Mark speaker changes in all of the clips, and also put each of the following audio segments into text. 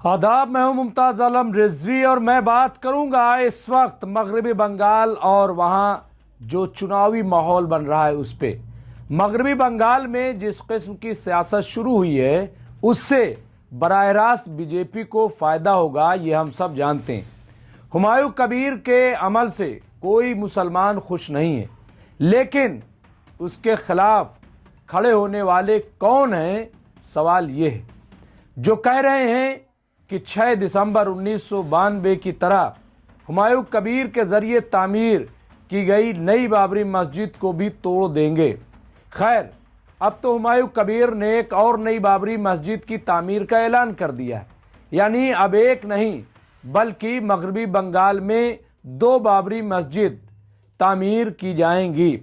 Speaker 1: आदाब, मैं हूं मुमताज़ आलम रिजवी और मैं बात करूंगा इस वक्त मगरबी बंगाल और वहां जो चुनावी माहौल बन रहा है उस पे। मगरबी बंगाल में जिस किस्म की सियासत शुरू हुई है उससे बराह रास्त बीजेपी को फ़ायदा होगा, ये हम सब जानते हैं। हुमायूं कबीर के अमल से कोई मुसलमान खुश नहीं है, लेकिन उसके खिलाफ खड़े होने वाले कौन हैं, सवाल ये है। जो कह रहे हैं कि 6 दिसंबर 1992 की तरह हुमायूं कबीर के ज़रिए तामीर की गई नई बाबरी मस्जिद को भी तोड़ देंगे। खैर, अब तो हुमायूं कबीर ने एक और नई बाबरी मस्जिद की तामीर का ऐलान कर दिया है। यानी अब एक नहीं बल्कि मगरबी बंगाल में 2 बाबरी मस्जिद तामीर की जाएंगी।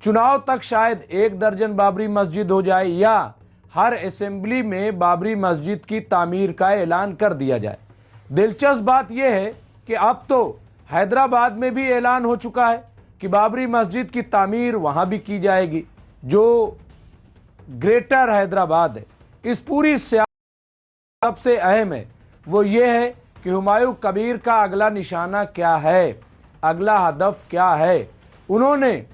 Speaker 1: चुनाव तक शायद 1 दर्जन बाबरी मस्जिद हो जाए या हर असेंबली में बाबरी मस्जिद की तामीर का ऐलान कर दिया जाए। दिलचस्प बात यह है कि अब तो हैदराबाद में भी ऐलान हो चुका है कि बाबरी मस्जिद की तामीर वहां भी की जाएगी, जो ग्रेटर हैदराबाद है। इस पूरी सबसे अहम है वो ये है कि हुमायूं कबीर का अगला निशाना क्या है, अगला हदफ क्या है। उन्होंने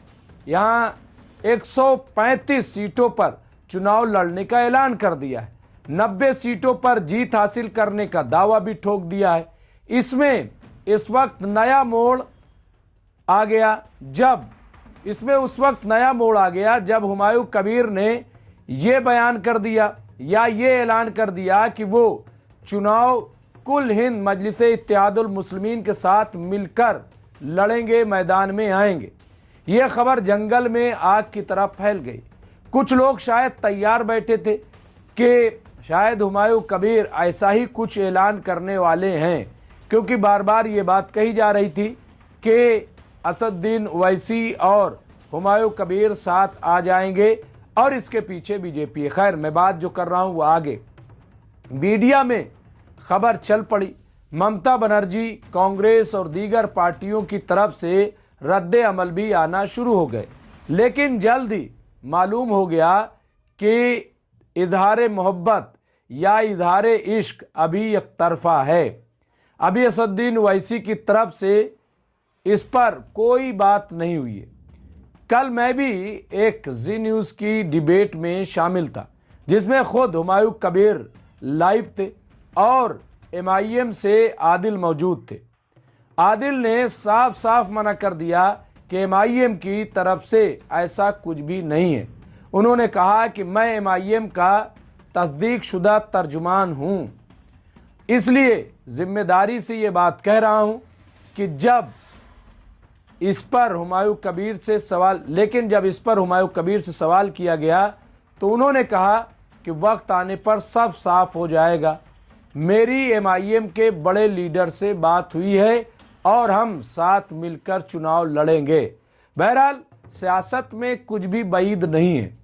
Speaker 1: यहाँ 135 सीटों पर चुनाव लड़ने का ऐलान कर दिया है। 90 सीटों पर जीत हासिल करने का दावा भी ठोक दिया है। इसमें इस वक्त नया मोड़ आ गया जब हुमायूं कबीर ने यह बयान कर दिया या ये ऐलान कर दिया कि वो चुनाव कुल हिंद मजलिस-ए-इत्तेहादुल मुस्लिमीन के साथ मिलकर लड़ेंगे, मैदान में आएंगे। यह खबर जंगल में आग की तरह फैल गई। कुछ लोग शायद तैयार बैठे थे कि शायद हुमायूं कबीर ऐसा ही कुछ ऐलान करने वाले हैं, क्योंकि बार बार ये बात कही जा रही थी कि असदुद्दीन ओवैसी और हुमायूं कबीर साथ आ जाएंगे और इसके पीछे बीजेपी है। खैर, मैं बात जो कर रहा हूँ वो आगे मीडिया में खबर चल पड़ी। ममता बनर्जी, कांग्रेस और दीगर पार्टियों की तरफ से रद्द अमल भी आना शुरू हो गए, लेकिन जल्द ही मालूम हो गया कि इजहार मोहब्बत या इजहार इश्क अभी एक तरफा है। अभी असदुद्दीन ओवैसी की तरफ से इस पर कोई बात नहीं हुई है। कल मैं भी एक जी न्यूज़ की डिबेट में शामिल था जिसमें खुद हुमायूं कबीर लाइव थे और MIM से आदिल मौजूद थे। आदिल ने साफ साफ मना कर दिया कि MIM की तरफ से ऐसा कुछ भी नहीं है। उन्होंने कहा कि मैं MIM का तस्दीक शुदा तर्जुमान हूँ, इसलिए जिम्मेदारी से ये बात कह रहा हूँ कि जब इस पर हुमायूं कबीर से सवाल किया गया तो उन्होंने कहा कि वक्त आने पर सब साफ हो जाएगा। मेरी MIM के बड़े लीडर से बात हुई है और हम साथ मिलकर चुनाव लड़ेंगे। बहरहाल, सियासत में कुछ भी बैद नहीं है।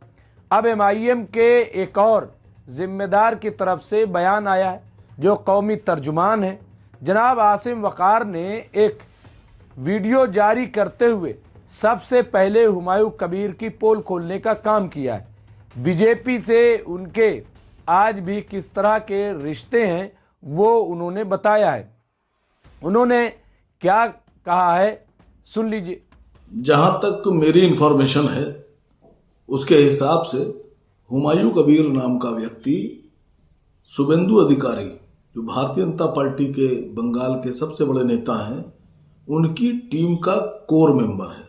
Speaker 1: अब MIM के एक और जिम्मेदार की तरफ से बयान आया है, जो कौमी तर्जुमान है। जनाब आसिम वक़ार ने एक वीडियो जारी करते हुए सबसे पहले हुमायूं कबीर की पोल खोलने का काम किया है। बीजेपी से उनके आज भी किस तरह के रिश्ते हैं वो उन्होंने बताया है। उन्होंने क्या कहा है, सुन लीजिए।
Speaker 2: जहां तक मेरी इंफॉर्मेशन है उसके हिसाब से हुमायूं कबीर नाम का व्यक्ति शुभेंदु अधिकारी, जो भारतीय जनता पार्टी के बंगाल के सबसे बड़े नेता हैं, उनकी टीम का कोर मेंबर है।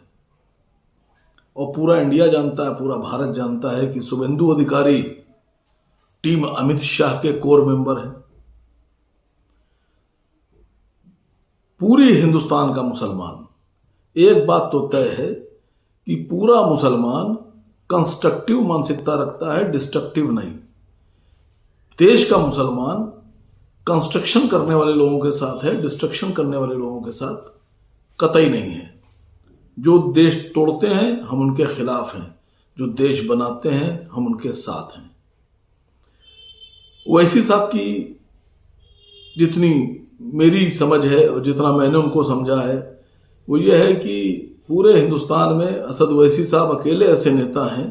Speaker 2: और पूरा इंडिया जानता है, पूरा भारत जानता है कि शुभेंदु अधिकारी टीम अमित शाह के कोर मेंबर हैं। पूरे हिंदुस्तान का मुसलमान, एक बात तो तय है कि पूरा मुसलमान कंस्ट्रक्टिव मानसिकता रखता है, डिस्ट्रक्टिव नहीं। देश का मुसलमान कंस्ट्रक्शन करने वाले लोगों के साथ है, डिस्ट्रक्शन करने वाले लोगों के साथ कतई नहीं है। जो देश तोड़ते हैं हम उनके खिलाफ हैं, जो देश बनाते हैं हम उनके साथ हैं। ओवैसी साहब की जितनी मेरी समझ है और जितना मैंने उनको समझा है वो ये है कि पूरे हिंदुस्तान में असद ओवैसी साहब अकेले ऐसे नेता हैं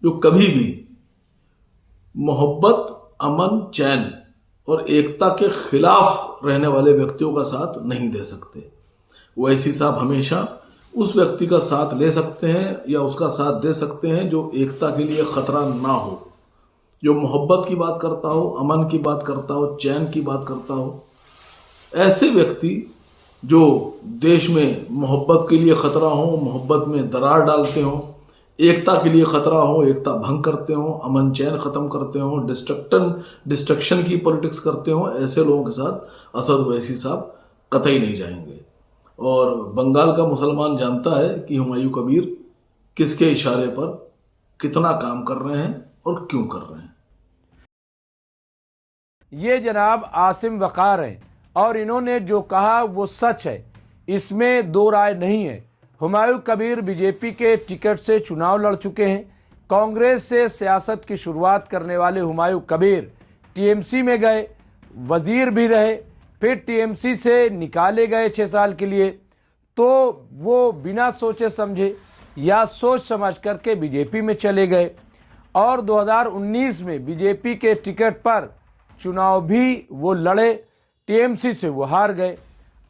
Speaker 2: जो कभी भी मोहब्बत, अमन, चैन और एकता के खिलाफ रहने वाले व्यक्तियों का साथ नहीं दे सकते। ओवैसी साहब हमेशा उस व्यक्ति का साथ ले सकते हैं या उसका साथ दे सकते हैं जो एकता के लिए खतरा ना हो, जो मोहब्बत की बात करता हो, अमन की बात करता हो, चैन की बात करता हो। ऐसे व्यक्ति जो देश में मोहब्बत के लिए खतरा हो, मोहब्बत में दरार डालते हो, एकता के लिए खतरा हो, एकता भंग करते हो, अमन चैन खत्म करते हो, डिस्ट्रक्शन की पॉलिटिक्स करते हो, ऐसे लोगों के साथ असद ओवैसी साहब कतई नहीं जाएंगे। और बंगाल का मुसलमान जानता है कि हुमायूं कबीर किसके इशारे पर कितना काम कर रहे हैं और क्यों कर रहे हैं।
Speaker 1: ये जनाब आसिम वक़ार हैं और इन्होंने जो कहा वो सच है, इसमें दो राय नहीं है। हुमायूं कबीर बीजेपी के टिकट से चुनाव लड़ चुके हैं। कांग्रेस से सियासत की शुरुआत करने वाले हुमायूं कबीर टीएमसी में गए, वजीर भी रहे, फिर टीएमसी से निकाले गए 6 साल के लिए। तो वो बिना सोचे समझे या सोच समझ करके बीजेपी में चले गए और 2019 में बीजेपी के टिकट पर चुनाव भी वो लड़े, टीएमसी से वो हार गए।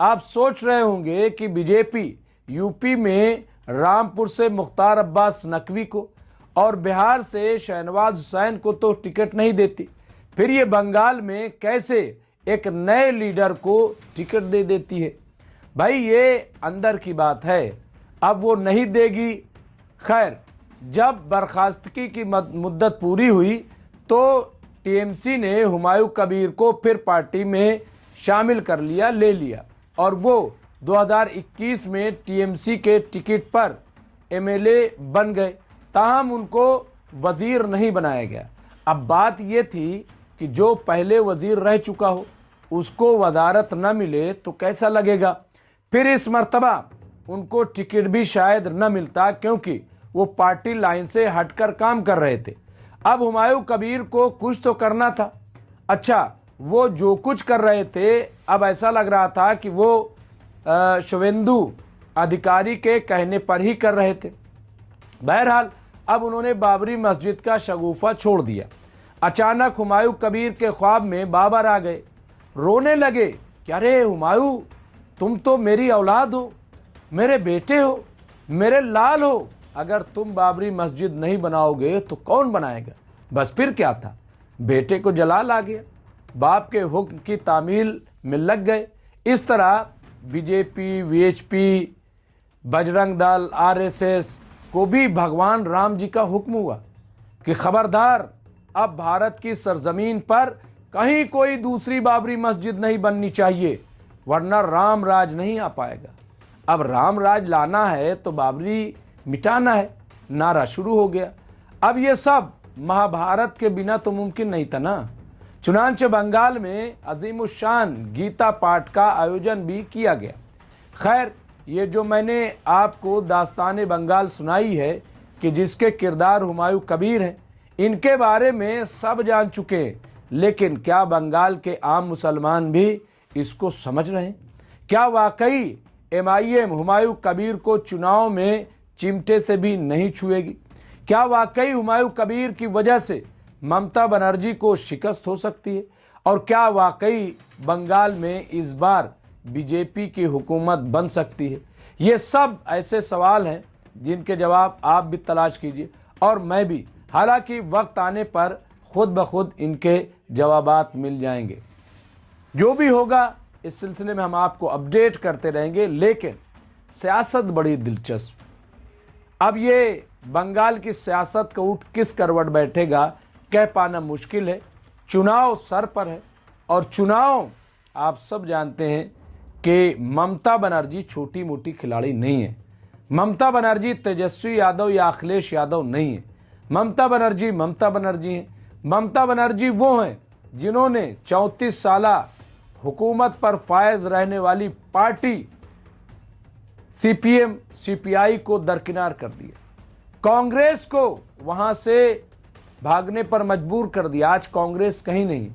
Speaker 1: आप सोच रहे होंगे कि बीजेपी यूपी में रामपुर से मुख्तार अब्बास नकवी को और बिहार से शहनवाज हुसैन को तो टिकट नहीं देती, फिर ये बंगाल में कैसे एक नए लीडर को टिकट दे देती है। भाई ये अंदर की बात है, अब वो नहीं देगी। खैर, जब बर्खास्तगी की मुद्दत पूरी हुई तो टीएमसी ने हुमायूं कबीर को फिर पार्टी में शामिल कर लिया, ले लिया और वो 2021 में टीएमसी के टिकट पर एमएलए बन गए, ताहम उनको वजीर नहीं बनाया गया। अब बात ये थी कि जो पहले वजीर रह चुका हो उसको वजारत न मिले तो कैसा लगेगा। फिर इस मर्तबा उनको टिकट भी शायद न मिलता क्योंकि वो पार्टी लाइन से हटकर काम कर रहे थे। अब हुमायूं कबीर को कुछ तो करना था। अच्छा, वो जो कुछ कर रहे थे अब ऐसा लग रहा था कि वो शुवेंदु अधिकारी के कहने पर ही कर रहे थे। बहरहाल अब उन्होंने बाबरी मस्जिद का शगुफा छोड़ दिया। अचानक हुमायूं कबीर के ख्वाब में बाबर आ गए, रोने लगे कि अरे हुमायूं, तुम तो मेरी औलाद हो, मेरे बेटे हो, मेरे लाल हो, अगर तुम बाबरी मस्जिद नहीं बनाओगे तो कौन बनाएगा। बस फिर क्या था, बेटे को जलाल आ गया, बाप के हुक्म की तामील में लग गए। इस तरह BJP, VHP, Bajrang Dal, RSS को भी भगवान राम जी का हुक्म हुआ कि खबरदार, अब भारत की सरजमीन पर कहीं कोई दूसरी बाबरी मस्जिद नहीं बननी चाहिए वरना राम राज नहीं आ पाएगा। अब राम राज लाना है तो बाबरी मिटाना है, नारा शुरू हो गया। अब ये सब महाभारत के बिना तो मुमकिन नहीं था ना। चुनांचे बंगाल में अजीमुशान गीता पाठ का आयोजन भी किया गया। खैर, ये जो मैंने आपको दास्तान बंगाल सुनाई है कि जिसके किरदार हुमायूं कबीर हैं, इनके बारे में सब जान चुके हैं, लेकिन क्या बंगाल के आम मुसलमान भी इसको समझ रहे हैं? क्या वाकई एमआईएम हुमायूं कबीर को चुनाव में चिमटे से भी नहीं छुएगी? क्या वाकई हुमायूं कबीर की वजह से ममता बनर्जी को शिकस्त हो सकती है? और क्या वाकई बंगाल में इस बार बीजेपी की हुकूमत बन सकती है? ये सब ऐसे सवाल हैं जिनके जवाब आप भी तलाश कीजिए और मैं भी, हालांकि वक्त आने पर खुद ब खुद इनके जवाबात मिल जाएंगे। जो भी होगा इस सिलसिले में हम आपको अपडेट करते रहेंगे, लेकिन सियासत बड़ी दिलचस्प। अब ये बंगाल की सियासत का ऊँट किस करवट बैठेगा कह पाना मुश्किल है। चुनाव सर पर है और चुनाव आप सब जानते हैं कि ममता बनर्जी छोटी मोटी खिलाड़ी नहीं है। ममता बनर्जी तेजस्वी यादव या अखिलेश यादव नहीं है। ममता बनर्जी हैं। ममता बनर्जी वो हैं जिन्होंने 34 साला हुकूमत पर फायज रहने वाली पार्टी सीपीएम सीपीआई को दरकिनार कर दिया, कांग्रेस को वहां से भागने पर मजबूर कर दिया। आज कांग्रेस कहीं नहीं।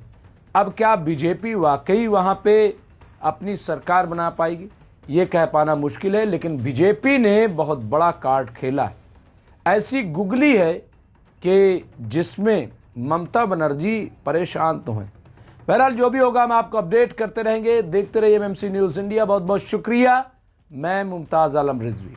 Speaker 1: अब क्या बीजेपी वाकई वहां पे अपनी सरकार बना पाएगी, ये कह पाना मुश्किल है, लेकिन बीजेपी ने बहुत बड़ा कार्ड खेला है। ऐसी गुगली है कि जिसमें ममता बनर्जी परेशान तो हैं, बहरहाल जो भी होगा हम आपको अपडेट करते रहेंगे। देखते रहिए एमएमसी न्यूज इंडिया। बहुत बहुत शुक्रिया। मैं मुमताज आलम रिजवी।